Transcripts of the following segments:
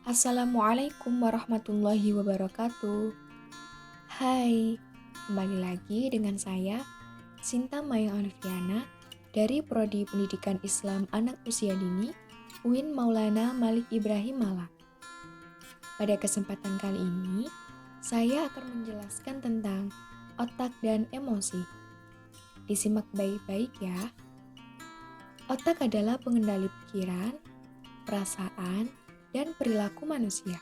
Assalamualaikum warahmatullahi wabarakatuh. Hai, kembali lagi dengan saya, Sinta Maya Oliviana, dari Prodi Pendidikan Islam Anak Usia Dini, UIN Maulana Malik Ibrahim Malang. Pada kesempatan kali ini, saya akan menjelaskan tentang otak dan emosi. Disimak baik-baik ya. Otak adalah pengendali pikiran, perasaan, dan perilaku manusia.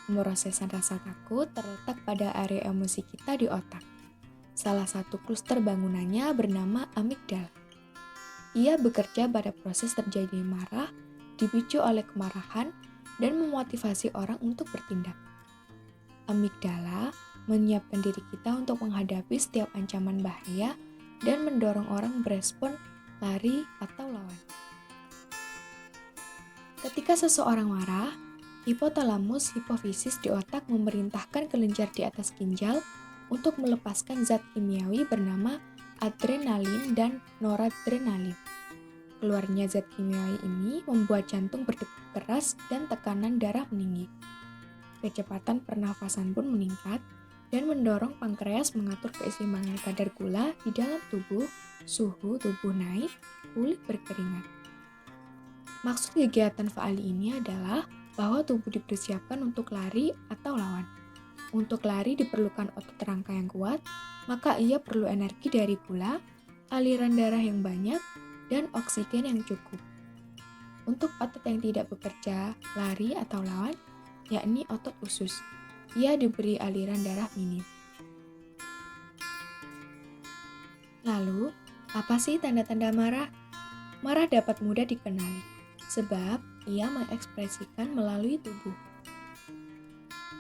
Pemrosesan rasa takut terletak pada area emosi kita di otak. Salah satu kluster bangunannya bernama amigdala. Ia bekerja pada proses terjadinya marah, dipicu oleh kemarahan, dan memotivasi orang untuk bertindak. Amigdala menyiapkan diri kita untuk menghadapi setiap ancaman bahaya dan mendorong orang berespon lari atau lawan. Ketika seseorang marah, hipotalamus hipofisis di otak memerintahkan kelenjar di atas ginjal untuk melepaskan zat kimiawi bernama adrenalin dan noradrenalin. Keluarnya zat kimiawi ini membuat jantung berdegup keras dan tekanan darah meninggi. Kecepatan pernafasan pun meningkat dan mendorong pankreas mengatur keseimbangan kadar gula di dalam tubuh, suhu tubuh naik, kulit berkeringat. Maksud kegiatan Faali ini adalah bahwa tubuh dipersiapkan untuk lari atau lawan. Untuk lari diperlukan otot rangka yang kuat, maka ia perlu energi dari gula, aliran darah yang banyak, dan oksigen yang cukup. Untuk otot yang tidak bekerja, lari atau lawan, yakni otot usus, ia diberi aliran darah minim. Lalu, apa sih tanda-tanda marah? Marah dapat mudah dikenali, sebab ia mengekspresikan melalui tubuh.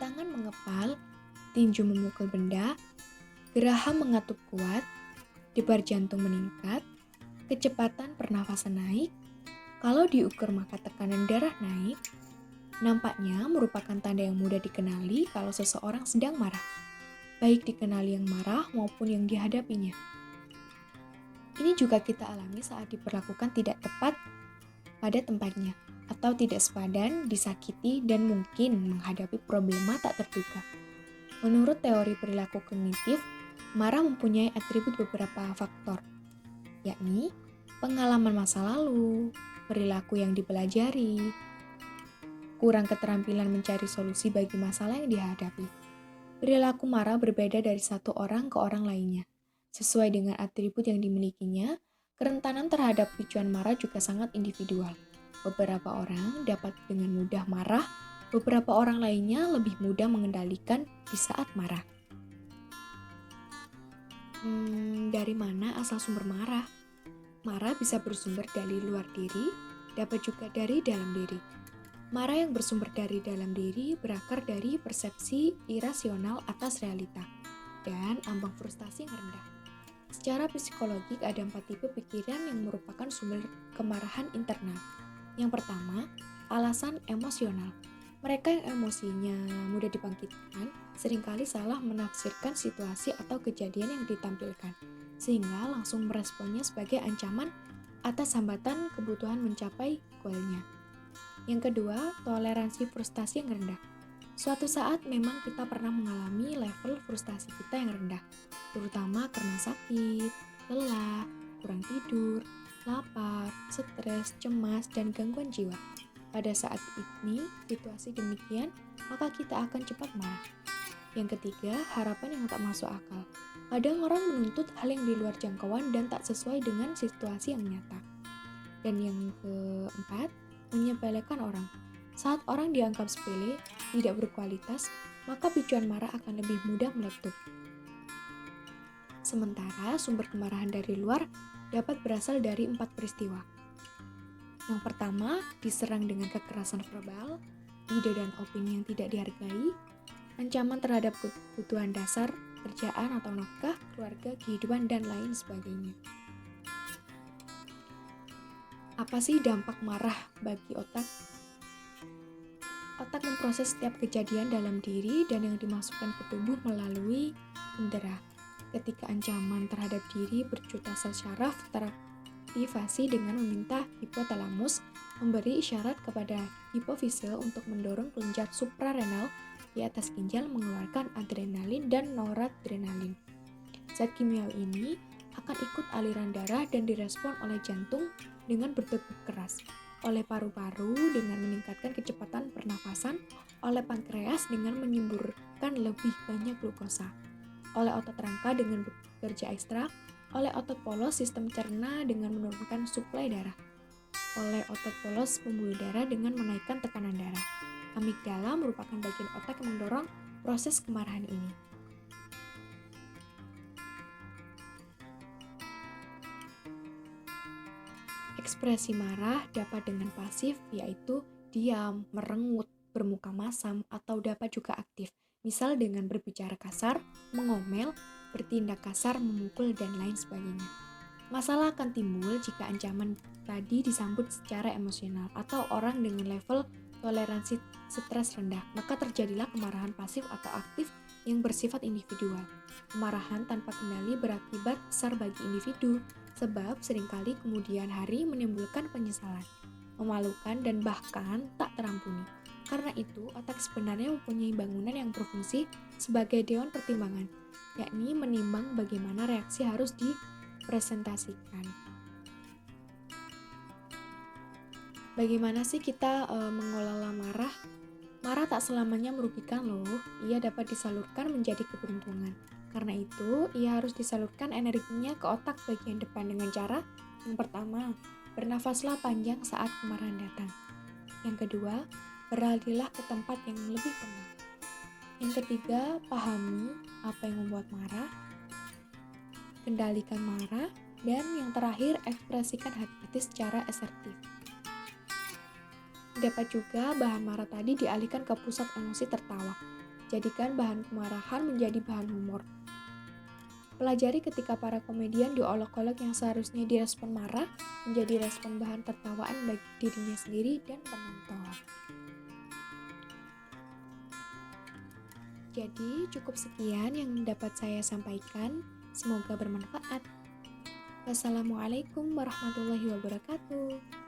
Tangan mengepal, tinju memukul benda, geraham mengatup kuat, debar jantung meningkat, kecepatan pernafasan naik. Kalau diukur maka tekanan darah naik. Nampaknya merupakan tanda yang mudah dikenali kalau seseorang sedang marah, baik dikenali yang marah maupun yang dihadapinya. Ini juga kita alami saat diperlakukan tidak tepat pada tempatnya, atau tidak sepadan, disakiti, dan mungkin menghadapi problema tak terduga. Menurut teori perilaku kognitif, marah mempunyai atribut beberapa faktor, yakni pengalaman masa lalu, perilaku yang dipelajari, kurang keterampilan mencari solusi bagi masalah yang dihadapi. Perilaku marah berbeda dari satu orang ke orang lainnya. Sesuai dengan atribut yang dimilikinya, kerentanan terhadap picuan marah juga sangat individual. Beberapa orang dapat dengan mudah marah, beberapa orang lainnya lebih mudah mengendalikan di saat marah. Dari mana asal sumber marah? Marah bisa bersumber dari luar diri, dapat juga dari dalam diri. Marah yang bersumber dari dalam diri berakar dari persepsi irasional atas realita dan ambang frustasi yang rendah. Secara psikologik ada 4 tipe pikiran yang merupakan sumber kemarahan internal. Yang pertama, alasan emosional. Mereka yang emosinya mudah dibangkitkan seringkali salah menafsirkan situasi atau kejadian yang ditampilkan, sehingga langsung meresponnya sebagai ancaman atas hambatan kebutuhan mencapai goalnya. Yang kedua, toleransi frustasi yang rendah. Suatu saat memang kita pernah mengalami level frustasi kita yang rendah, terutama karena sakit, lelah, kurang tidur, lapar, stres, cemas, dan gangguan jiwa. Pada saat ini, situasi demikian, maka kita akan cepat marah. Yang ketiga, harapan yang tak masuk akal. Kadang orang menuntut hal yang di luar jangkauan dan tak sesuai dengan situasi yang nyata. Dan yang keempat, menyepelekan orang. Saat orang dianggap sepele, tidak berkualitas, maka picuan marah akan lebih mudah meletup. Sementara sumber kemarahan dari luar dapat berasal dari 4 peristiwa. Yang pertama, diserang dengan kekerasan verbal, ide dan opini yang tidak dihargai, ancaman terhadap kebutuhan dasar, kerjaan atau nafkah, keluarga, kehidupan, dan lain sebagainya. Apa sih dampak marah bagi otak? Otak memproses setiap kejadian dalam diri dan yang dimasukkan ke tubuh melalui indera. Ketika ancaman terhadap diri berjuta sel syaraf aktivasi dengan meminta hipotalamus memberi isyarat kepada hipofise untuk mendorong kelenjar suprarenal di atas ginjal mengeluarkan adrenalin dan noradrenalin. Zat kimiawi ini akan ikut aliran darah dan direspon oleh jantung dengan berdegup keras, oleh paru-paru dengan meningkatkan kecepatan pernafasan, oleh pankreas dengan menyemburkan lebih banyak glukosa, oleh otot rangka dengan bekerja ekstra, oleh otot polos sistem cerna dengan menurunkan suplai darah, oleh otot polos pembuluh darah dengan menaikkan tekanan darah. Amigdala merupakan bagian otak yang mendorong proses kemarahan ini. Ekspresi marah dapat dengan pasif, yaitu diam, merengut, bermuka masam, atau dapat juga aktif, misal dengan berbicara kasar, mengomel, bertindak kasar, memukul, dan lain sebagainya. Masalah akan timbul jika ancaman tadi disambut secara emosional atau orang dengan level toleransi stres rendah, maka terjadilah kemarahan pasif atau aktif yang bersifat individual. Kemarahan tanpa kendali berakibat besar bagi individu, sebab seringkali kemudian hari menimbulkan penyesalan, memalukan, dan bahkan tak terampuni. Karena itu, otak sebenarnya mempunyai bangunan yang berfungsi sebagai dewan pertimbangan, yakni menimbang bagaimana reaksi harus dipresentasikan. Bagaimana sih kita mengelola marah? Marah tak selamanya merugikan loh, ia dapat disalurkan menjadi keberuntungan. Karena itu, ia harus disalurkan energinya ke otak bagian depan dengan cara yang pertama, bernafaslah panjang saat kemarahan datang. Yang kedua, beralihlah ke tempat yang lebih tenang. Yang ketiga, pahami apa yang membuat marah, kendalikan marah, dan yang terakhir, ekspresikan hati-hati secara asertif. Dapat juga bahan marah tadi dialihkan ke pusat emosi tertawa. Jadikan bahan kemarahan menjadi bahan humor. Pelajari ketika para komedian diolok-olok yang seharusnya direspon marah menjadi respon bahan tertawaan bagi dirinya sendiri dan penonton. Jadi cukup sekian yang dapat saya sampaikan. Semoga bermanfaat. Wassalamualaikum warahmatullahi wabarakatuh.